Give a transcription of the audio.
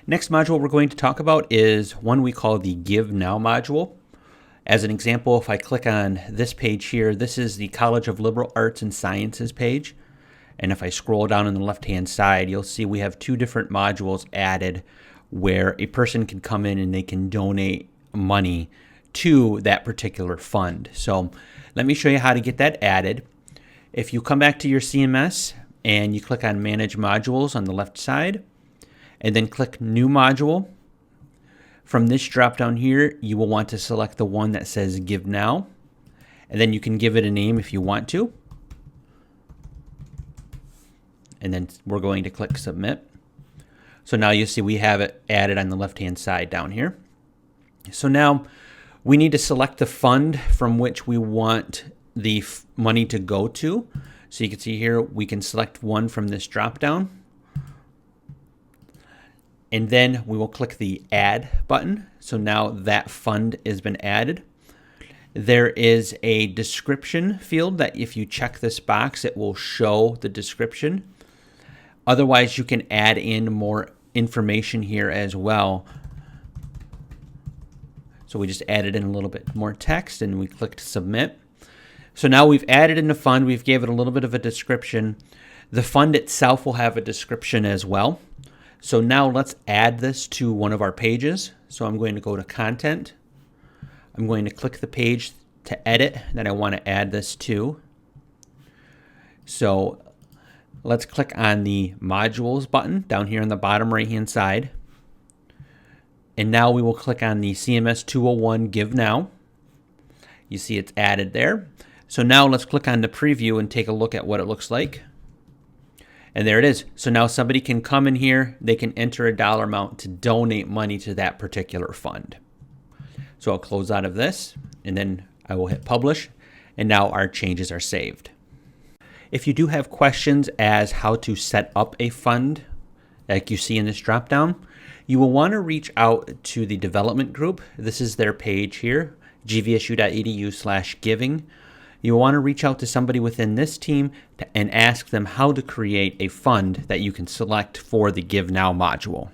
Next module we're going to talk about is one we call the Give Now module. As an example, if I click on this page here, this is the College of Liberal Arts and Sciences page. And if I scroll down on the left-hand side, you'll see we have two different modules added where a person can come in and they can donate money to that particular fund. So let me show you how to get that added. If you come back to your CMS and you click on Manage Modules on the left side, and then click New Module, from this drop down here, you will want to select the one that says Give Now, and then you can give it a name if you want to. And then we're going to click Submit. So now you see we have it added on the left-hand side down here. So now we need to select the fund from which we want the money to go to. So you can see here we can select one from this drop down. And then we will click the Add button. So now that fund has been added. There is a description field that if you check this box, it will show the description. Otherwise, you can add in more information here as well. So we just added in a little bit more text and we clicked Submit. So now we've added in the fund. We've gave it a little bit of a description. The fund itself will have a description as well. So now let's add this to one of our pages. So I'm going to go to Content. I'm going to click the page to edit that I want to add this to. So let's click on the Modules button down here on the bottom right-hand side. And now we will click on the CMS 201 Give Now. You see it's added there. So now let's click on the preview and take a look at what it looks like. And there it is. So now somebody can come in here, they can enter a dollar amount to donate money to that particular fund. So I'll close out of this and then I will hit Publish. And now our changes are saved. If you do have questions as how to set up a fund, like you see in this dropdown, you will want to reach out to the development group. This is their page here, gvsu.edu/giving. You will want to reach out to somebody within this team and ask them how to create a fund that you can select for the Give Now module.